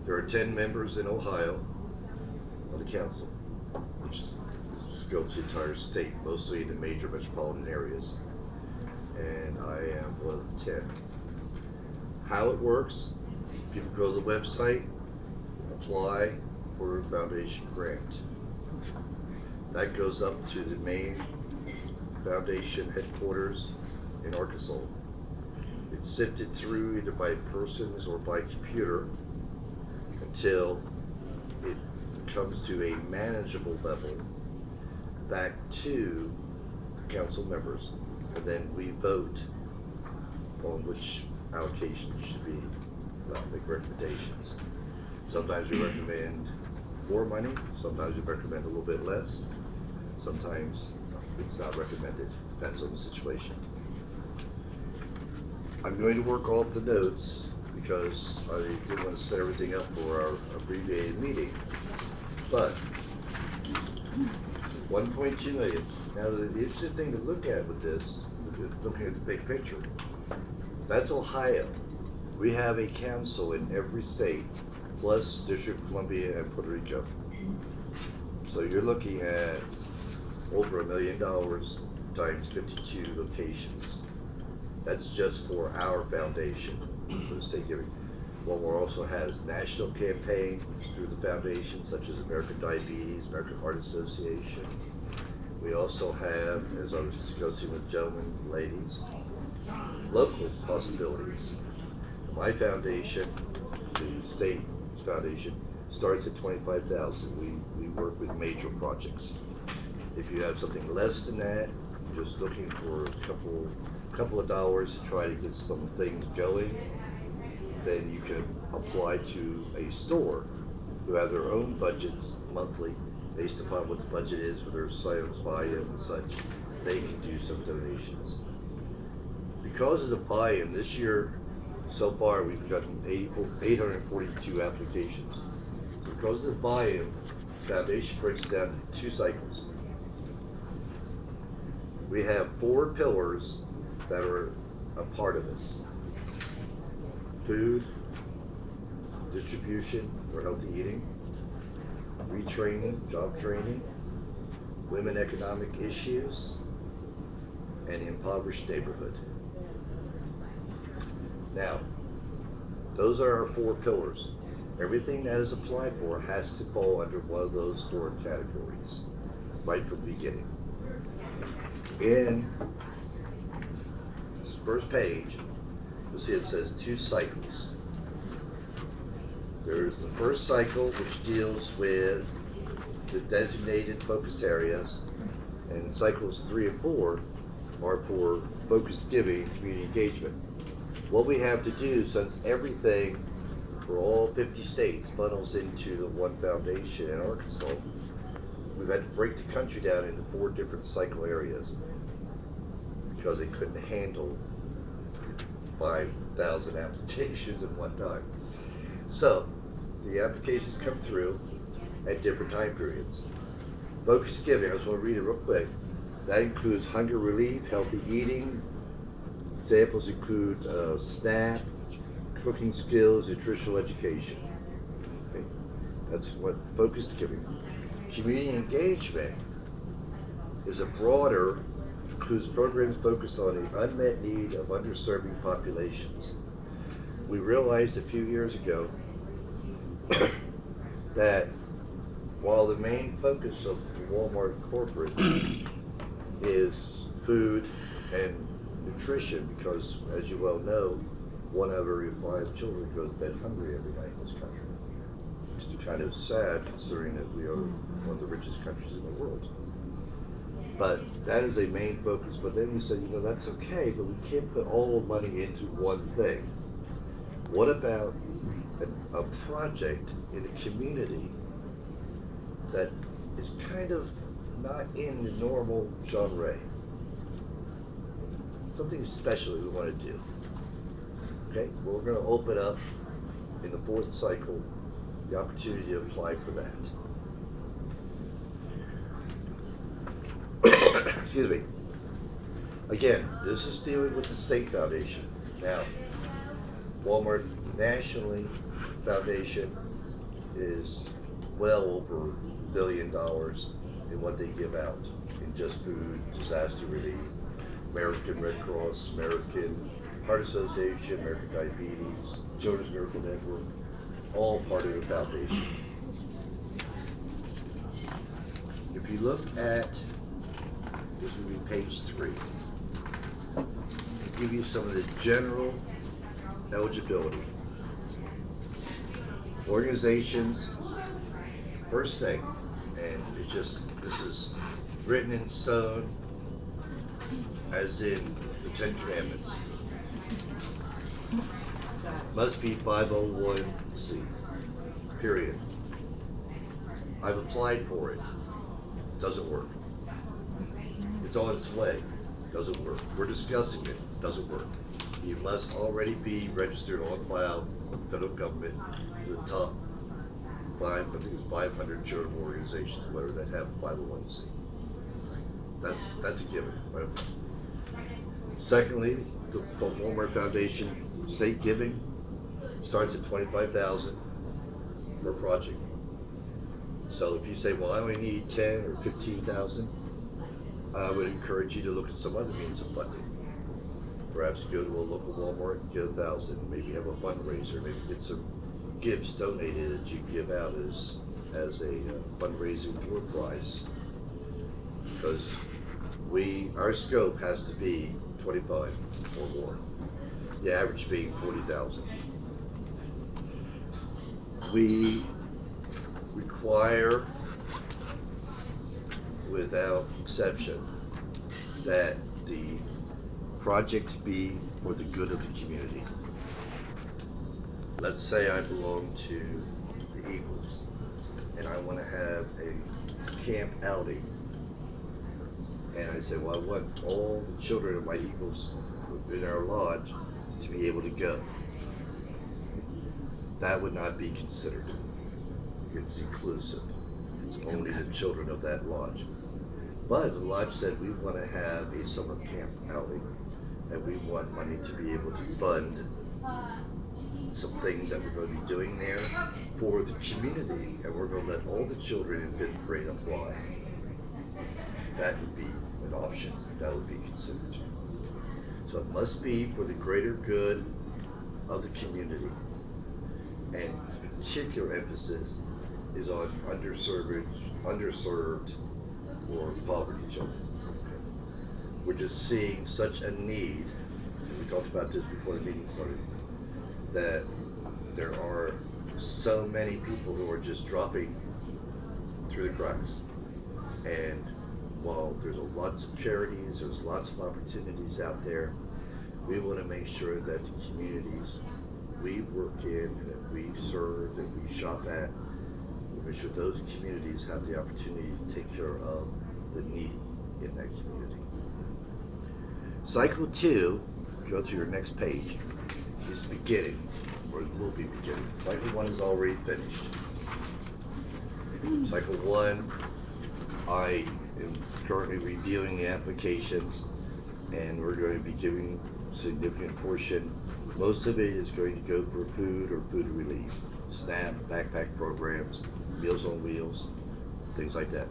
There are 10 members in Ohio on the council, which scopes the entire state, mostly in the major metropolitan areas. And I am one of the 10. How it works, people go to the website, apply for a foundation grant. That goes up to the main foundation headquarters in Arkansas. It's sifted through either by persons or by computer until it comes to a manageable level back to council members, and then we vote on which allocation should be, make recommendations. Sometimes we recommend more money, sometimes we recommend a little bit less, sometimes it's not recommended, depends on the situation. I'm going to work off the notes because I didn't want to set everything up for our abbreviated meeting, but 1.2 million. Now the interesting thing to look at with this, looking at the big picture, that's Ohio. We have a council in every state, plus District of Columbia and Puerto Rico. So you're looking at over $1 million times 52 locations. That's just for our foundation, for the state giving. Walmart also has national campaign through the foundation, such as American Diabetes, American Heart Association. We also have, as I was discussing with gentlemen and ladies, local possibilities. My foundation, the state foundation, starts at $25,000. We work with major projects. If you have something less than that, just looking for a couple of dollars to try to get some things going, then you can apply to a store who have their own budgets monthly based upon what the budget is for their sales volume and such. They can do some donations. Because of the volume this year, so far we've gotten 842 applications. So because of the volume, the foundation breaks it down into 2 cycles. We have 4 pillars that are a part of this: food, distribution for healthy eating, retraining, job training, women economic issues, and impoverished neighborhood. Now, those are our 4 pillars. Everything that is applied for has to fall under one of those 4 categories, right from the beginning. In this first page, you'll see it says 2 cycles. There's the first cycle, which deals with the designated focus areas, and cycles 3 and 4 are for focused giving and community engagement. What we have to do, since everything for all 50 states funnels into the one foundation in Arkansas, we've had to break the country down into 4 different cycle areas because they couldn't handle 5,000 applications at one time. So the applications come through at different time periods. Focused giving, I just want to read it real quick. That includes hunger relief, healthy eating. Examples include SNAP, cooking skills, nutritional education. Okay. That's what focused giving. Community engagement is a broader, includes programs focused on the unmet need of underserving populations. We realized a few years ago that while the main focus of Walmart corporate is food and nutrition, because as you well know, 1 out of every 5 children goes to bed hungry every night in this country. Which is kind of sad considering that we are one of the richest countries in the world. But that is a main focus. But then we said, that's okay, but we can't put all the money into one thing. What about a project in a community that is kind of not in the normal genre? Something special we want to do. Okay, well, we're going to open up in the 4th cycle the opportunity to apply for that. Excuse me. Again, this is dealing with the state foundation. Now, Walmart nationally foundation is well over $1 billion in what they give out in just food, disaster relief, American Red Cross, American Heart Association, American Diabetes, Children's Miracle Network, all part of the foundation. If you look at, this will be page 3, I'll give you some of the general eligibility. Organizations, first thing, and it's just, this is written in stone, as in the 10 Commandments. Must be 501c, period. I've applied for it, doesn't work. It's on its way, doesn't work. We're discussing it, doesn't work. You must already be registered on file with the federal government, the top 5, I think it's 500 charitable organizations, whatever, that have 501c. That's a given, right? Secondly, the Walmart Foundation state giving starts at $25,000 per project. So if you say, well, I only need 10 or 15,000, I would encourage you to look at some other means of funding. Perhaps go to a local Walmart, get 1,000, maybe have a fundraiser, maybe get some gifts donated that you give out as a fundraising door prize. Because our scope has to be 25 or more. The average being 40,000. We require, without exception, that the project be for the good of the community. Let's say I belong to the Eagles and I want to have a camp outing. And I say, well, I want all the children of my Eagles in our lodge to be able to go. That would not be considered. It's inclusive. It's only the children of that lodge. But the lodge said we want to have a summer camp outing and we want money to be able to fund some things that we're going to be doing there for the community, and we're going to let all the children in 5th grade apply. That would be an option. That would be considered. So it must be for the greater good of the community. And particular emphasis is on underserved or poverty children. We're just seeing such a need, and we talked about this before the meeting started, that there are so many people who are just dropping through the cracks. And while there's lots of charities, there's lots of opportunities out there, we want to make sure that the communities we work in, that we serve, that we shop at, we make sure those communities have the opportunity to take care of the needy in that community. Cycle 2, go to your next page, is beginning, or it will be beginning. Cycle 1 is already finished. Cycle 1, I am currently reviewing the applications, and we're going to be giving a significant portion. Most of it is going to go for food or food relief, SNAP, backpack programs, Meals on Wheels, things like that.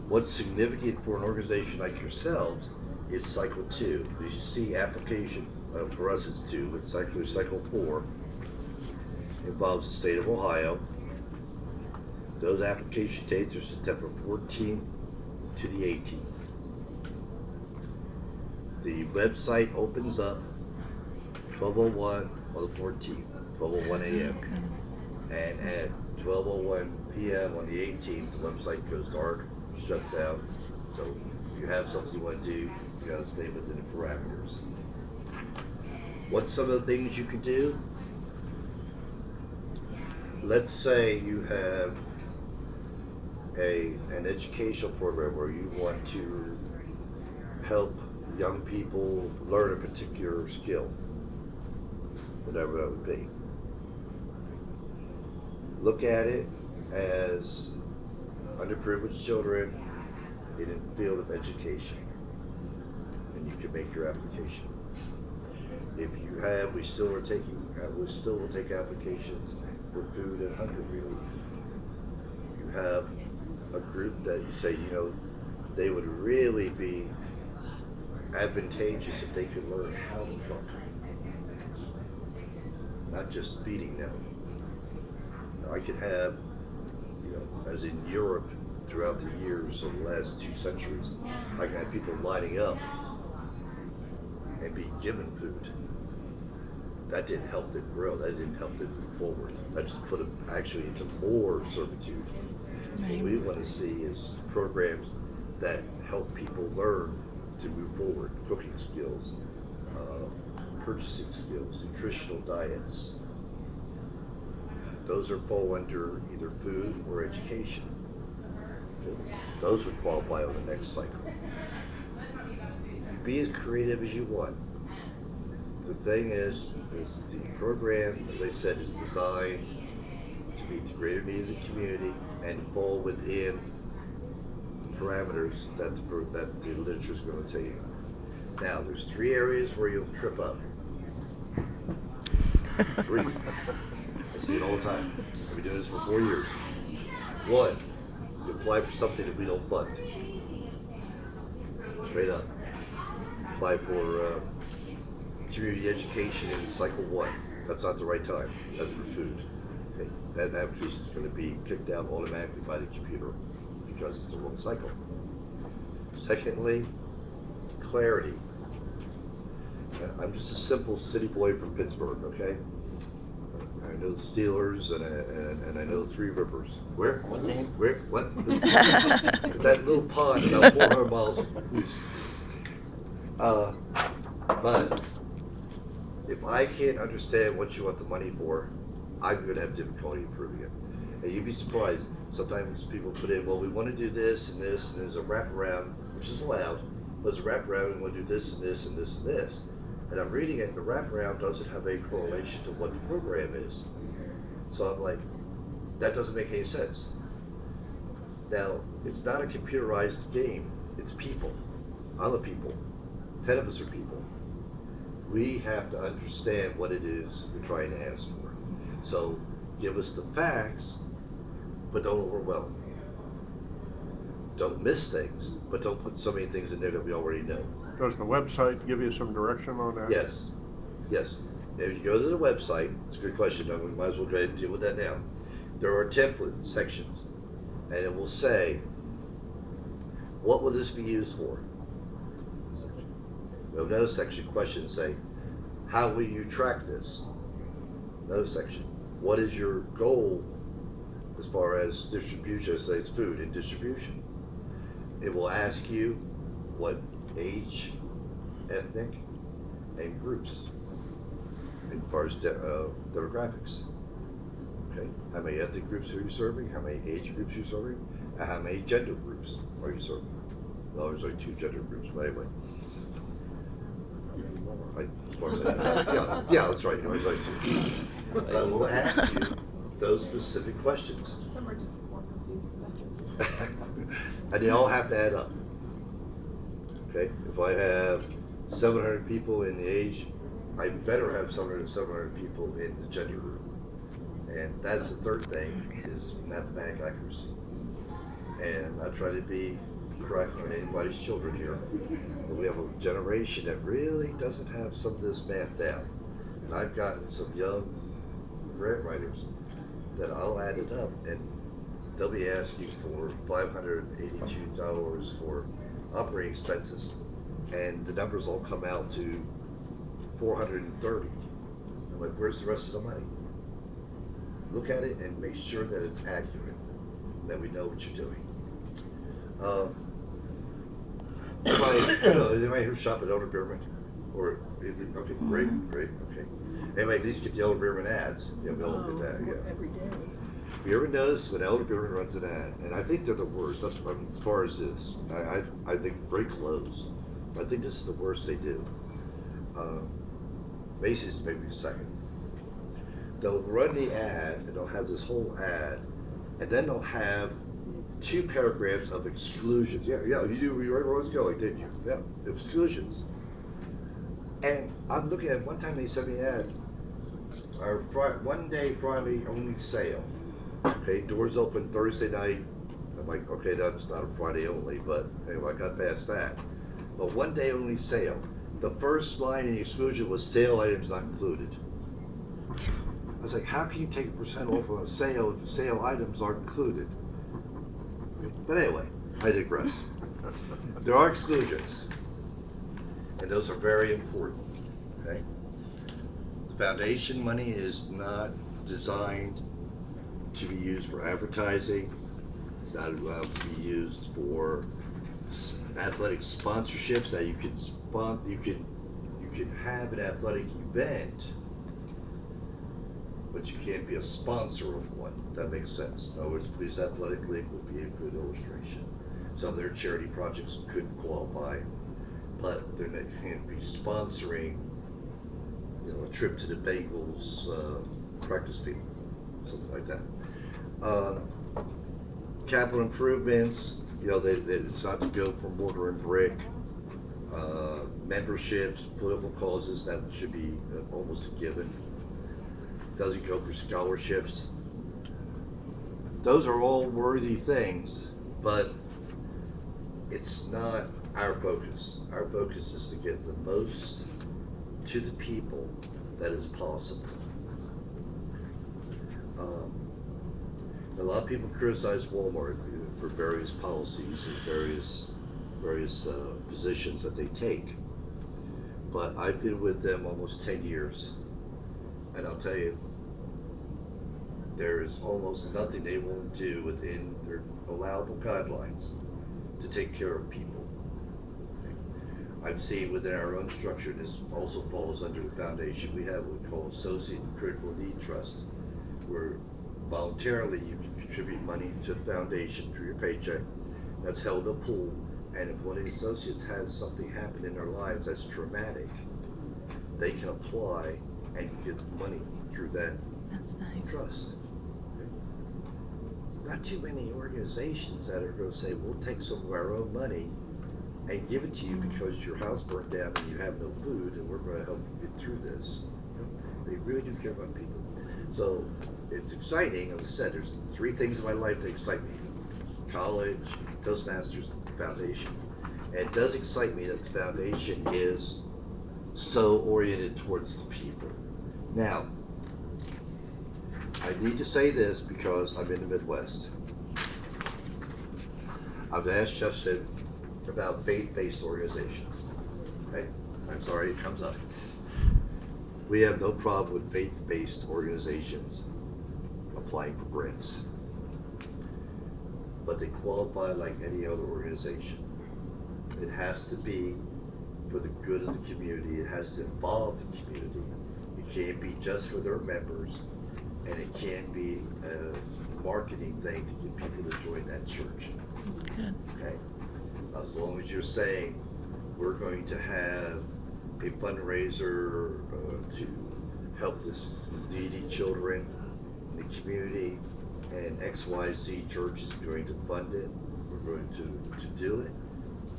What's significant for an organization like yourselves is Cycle 2. You see application, for us it's 2, but Cycle 4 involves the state of Ohio. Those application dates are September 14th to the 18th. The website opens up 12:01 on the 14th, 12:01 a.m. And at 12:01 p.m. on the 18th, the website goes dark, shuts out. So if you have something you want to do, you gotta stay within the parameters. What's some of the things you could do? Let's say you have an educational program where you want to help young people learn a particular skill, whatever that would be. Look at it as underprivileged children in the field of education, and you can make your application. If you have, we still will take applications. for food and hunger relief. You have a group that you say, they would really be advantageous if they could learn how to cook, not just feeding them. I could have, as in Europe throughout the years of the last 2 centuries, I can have people lining up and be given food. That didn't help them grow. That didn't help them move forward. That just put them actually into more servitude. What we want to see is programs that help people learn to move forward, cooking skills, purchasing skills, nutritional diets. Those are fall under either food or education. Those would qualify on the next cycle. Be as creative as you want. The thing is the program, as I said, is designed to meet the greater needs of the community and fall within the parameters that the literature is going to tell you. Now, there's 3 areas where you'll trip up. 3. I see it all the time. I've been doing this for 4 years. 1, you apply for something that we don't fund. Straight up. Apply for community education in cycle 1. That's not the right time. That's for food. Okay. That application is going to be kicked out automatically by the computer because it's the wrong cycle. Secondly, clarity. I'm just a simple city boy from Pittsburgh, okay? I know the Steelers and I know 3 Rivers. Where? What name? Where? What? It's that little pond about 400 miles east. But if I can't understand what you want the money for, I'm going to have difficulty approving it. And you'd be surprised. Sometimes people put in, well, we want to do this and this, and there's a wraparound, which is allowed. But there's a wraparound, we want to do this and this and this and this. And I'm reading it, and the wraparound doesn't have a correlation to what the program is. So I'm like, that doesn't make any sense. Now, it's not a computerized game, it's people. I'm a people. 10 of us are people. We have to understand what it is we're trying to ask for. So give us the facts, but don't overwhelm. Don't miss things, but don't put so many things in there that we already know. Does the website give you some direction on that? Yes, yes. Now, if you go to the website, it's a good question, Doug. We might as well go ahead and deal with that now. There are template sections, and it will say, what will this be used for? We have another section, questions say, how will you track this? Another section, what is your goal as far as distribution? Say it's food and distribution. It will ask you what age, ethnic, and groups as far as demographics. Okay, how many ethnic groups are you serving? How many age groups are you serving? And how many gender groups are you serving? Well, there's only 2 gender groups, but anyway. As far as I know. Yeah, that's right. There's only 2. But we'll ask you those specific questions. Some are just more confused than others. And they all have to add up. Okay, if I have 700 people in the age, I better have 700 people in the gender group. And that's the third thing, is mathematical accuracy. And I'm not trying to be correct on anybody's children here, but we have a generation that really doesn't have some of this math down. And I've gotten some young grant writers that I'll add it up, and they'll be asking for $582 for operating expenses, and the numbers all come out to 430. I'm like, where's the rest of the money? Look at it and make sure that it's accurate, that we know what you're doing. Anybody here shop at Elder Beerman? Or okay, great, okay. Anyway, at least get the Elder Beerman ads. Yeah, we all get that. Yeah. Every day. Have you ever noticed when Elder Beerman runs an ad, and I think they're the worst. That's as far as this. I think break clothes. I think this is the worst they do. Macy's maybe second. They'll run the ad and they'll have this whole ad, and then they'll have 2 paragraphs of exclusions. Yeah, you knew where everyone's going, didn't you? Yeah, exclusions. And I'm looking at one time they sent me an ad. our one day Friday only sale. Okay, doors open Thursday night. I'm like, okay, that's not a Friday only, but anyway, I got past that. But one day only sale. The first line in the exclusion was sale items not included. I was like, how can you take a % off on a sale if sale items aren't included? But anyway, I digress. There are exclusions, and those are very important. Okay, the foundation money is not designed to be used for advertising. It's not allowed to be used for athletic sponsorships. That you can have an athletic event, but you can't be a sponsor of one. If that makes sense. In other words, Police Athletic League would be a good illustration. Some of their charity projects could qualify, but they can't be sponsoring, a trip to the Bengals practice field, something like that. Capital improvements, it's not to go for mortar and brick. Memberships, political causes, that should be almost a given. Doesn't go for scholarships. Those are all worthy things, but it's not our focus. Our focus is to get the most to the people that is possible. A lot of people criticize Walmart for various policies and various positions that they take, but I've been with them almost 10 years, and I'll tell you, there is almost nothing they won't do within their allowable guidelines to take care of people. I've seen within our own structure, this also falls under the foundation, we have what we call Associate and Critical Need Trust, where voluntarily you can contribute money to the foundation through your paycheck. That's held in a pool, and if one of the associates has something happen in their lives that's traumatic, they can apply and get money through that That's nice. trust. Not too many organizations that are going to say, we'll take some of our own money and give it to you because your house burned down and you have no food, and we're going to help you get through this. They really do care about people. So it's exciting. As I said, there's 3 things in my life that excite me: college, Toastmasters, foundation. And it does excite me that the foundation is so oriented towards the people. Now, I need to say this because I'm in the Midwest. I've asked Justin about faith-based organizations. Okay? I'm sorry, it comes up. We have no problem with faith-based organizations applying for grants, but they qualify like any other organization. It has to be for the good of the community. It has to involve the community. It can't be just for their members, and it can't be a marketing thing to get people to join that church. Good. Okay? As long as you're saying we're going to have a fundraiser to help this needy children in the community, and XYZ Church is going to fund it, we're going to do it,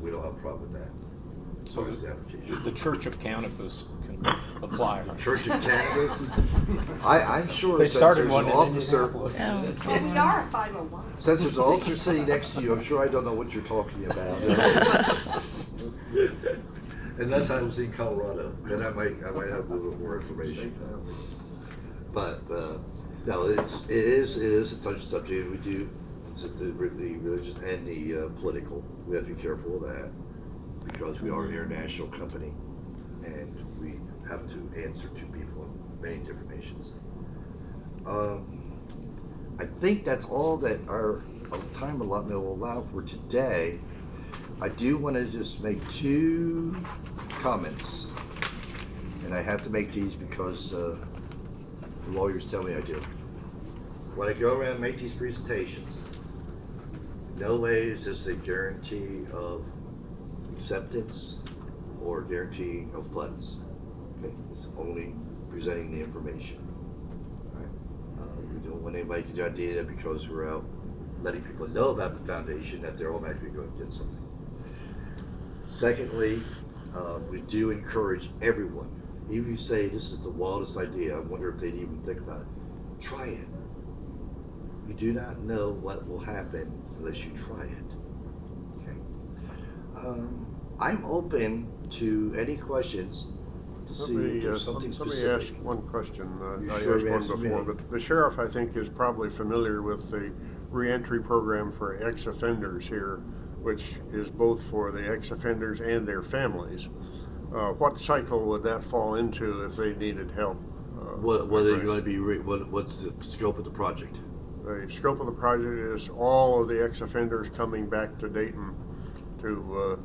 we don't have a problem with that. So Where's the application? the Church of Cannabis can apply. Right? Church of Cannabis? I'm sure They since started there's one an in officer, Indianapolis. Oh, Well, we are a 501. since there's an officer sitting next to you, I'm sure I don't know what you're talking about. Unless I was in Colorado, then I might have a little more information. But no, it is a touchy subject. We do the religious and the political. We have to be careful of that because we are an international company, and we have to answer to people in many different nations. I think that's all that our time allotment will allow for today. I do want to just make 2 comments, and I have to make these because the lawyers tell me I do. When I go around and make these presentations, no way is this a guarantee of acceptance or guarantee of funds. Okay? It's only presenting the information. All right? We don't want anybody to get the idea that because we're out letting people know about the foundation that they're automatically going to get something. Secondly, we do encourage everyone, even if you say this is the wildest idea, I wonder if they'd even think about it. Try it. You do not know what will happen unless you try it. Okay. I'm open to any questions to see if there's something let me specific. ask one question. You I sure asked one asked me. before, but the sheriff, I think, is probably familiar with the reentry program for ex-offenders here, which is both for the ex-offenders and their families. What cycle would that fall into if they needed help? What are they going to be? What's the scope of the project? The scope of the project is all of the ex-offenders coming back to Dayton to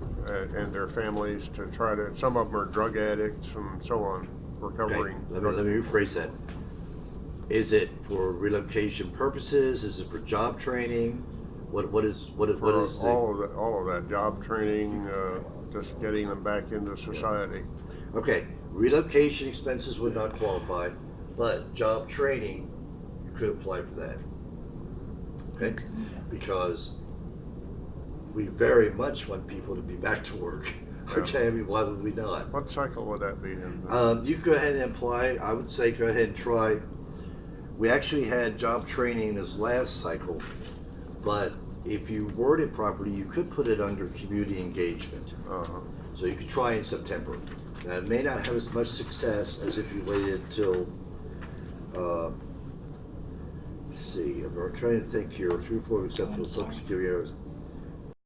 and their families to try to. Some of them are drug addicts and so on, recovering. Okay, let me rephrase that. Is it for relocation purposes? Is it for job training? What is the all of that job training, just getting them back into society. Okay, relocation expenses would not qualify, but job training, you could apply for that. Okay, because we very much want people to be back to work. Okay, I mean, why would we not? What cycle would that be in? You can go ahead and apply. I would say go ahead and try. We actually had job training this last cycle, but if you word it properly, you could put it under community engagement. So you could try in September. Now, it may not have as much success as if you waited until, let's see, I'm trying to think here, 3 or 4 acceptable social security areas.